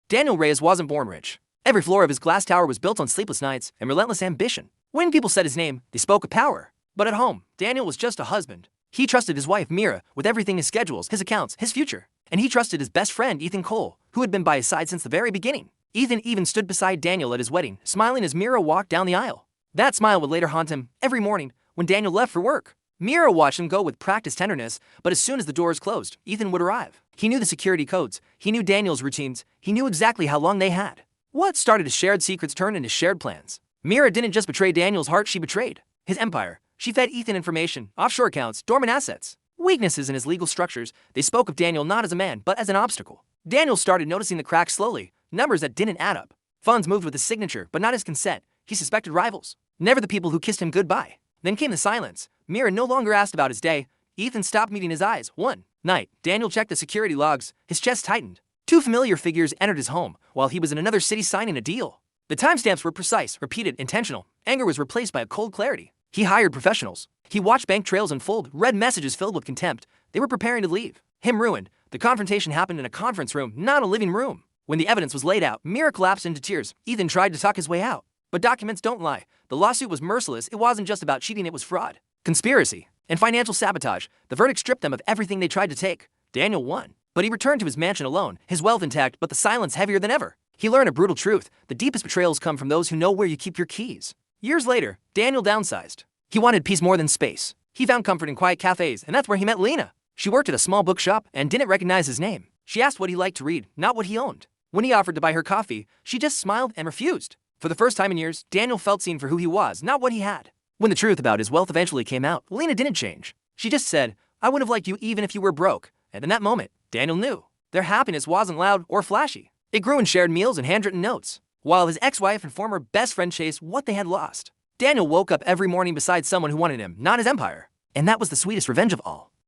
Daniel Reyes wasn't born rich. Every floor of his glass tower was built on sleepless nights and relentless ambition. When people said his name, they spoke of power. But at home, Daniel was just a husband. He trusted his wife, Mira, with everything: his schedules, his accounts, his future. And he trusted his best friend, Ethan Cole, who had been by his side since the very beginning. Ethan even stood beside Daniel at his wedding, smiling as Mira walked down the aisle. That smile would later haunt him every morning when Daniel left for work. Mira watched him go with practiced tenderness, but as soon as the doors closed, Ethan would arrive. He knew the security codes, he knew Daniel's routines, he knew exactly how long they had. What started as shared secrets turned into shared plans. Mira didn't just betray Daniel's heart, she betrayed his empire. She fed Ethan information, offshore accounts, dormant assets, weaknesses in his legal structures. They spoke of Daniel not as a man, but as an obstacle. Daniel started noticing the cracks slowly, numbers that didn't add up. Funds moved with his signature, but not his consent. He suspected rivals, never the people who kissed him goodbye. Then came the silence. Mira no longer asked about his day. Ethan stopped meeting his eyes. One night, Daniel checked the security logs. His chest tightened. Two familiar figures entered his home while he was in another city signing a deal. The timestamps were precise, repeated, intentional. Anger was replaced by a cold clarity. He hired professionals. He watched bank trails unfold, read messages filled with contempt. They were preparing to leave. Him ruined. The confrontation happened in a conference room, not a living room. When the evidence was laid out, Mira collapsed into tears. Ethan tried to talk his way out. But documents don't lie. The lawsuit was merciless. It wasn't just about cheating, it was fraud, conspiracy, and financial sabotage. The verdict stripped them of everything they tried to take. Daniel won. But he returned to his mansion alone, his wealth intact, but the silence heavier than ever. He learned a brutal truth. The deepest betrayals come from those who know where you keep your keys. Years later, Daniel downsized. He wanted peace more than space. He found comfort in quiet cafes, and that's where he met Lena. She worked at a small bookshop and didn't recognize his name. She asked what he liked to read, not what he owned. When he offered to buy her coffee, she just smiled and refused. For the first time in years, Daniel felt seen for who he was, not what he had. When the truth about his wealth eventually came out, Lena didn't change. She just said, "I would have liked you even if you were broke." And in that moment, Daniel knew. Their happiness wasn't loud or flashy. It grew in shared meals and handwritten notes. While his ex-wife and former best friend chased what they had lost, Daniel woke up every morning beside someone who wanted him, not his empire. And that was the sweetest revenge of all.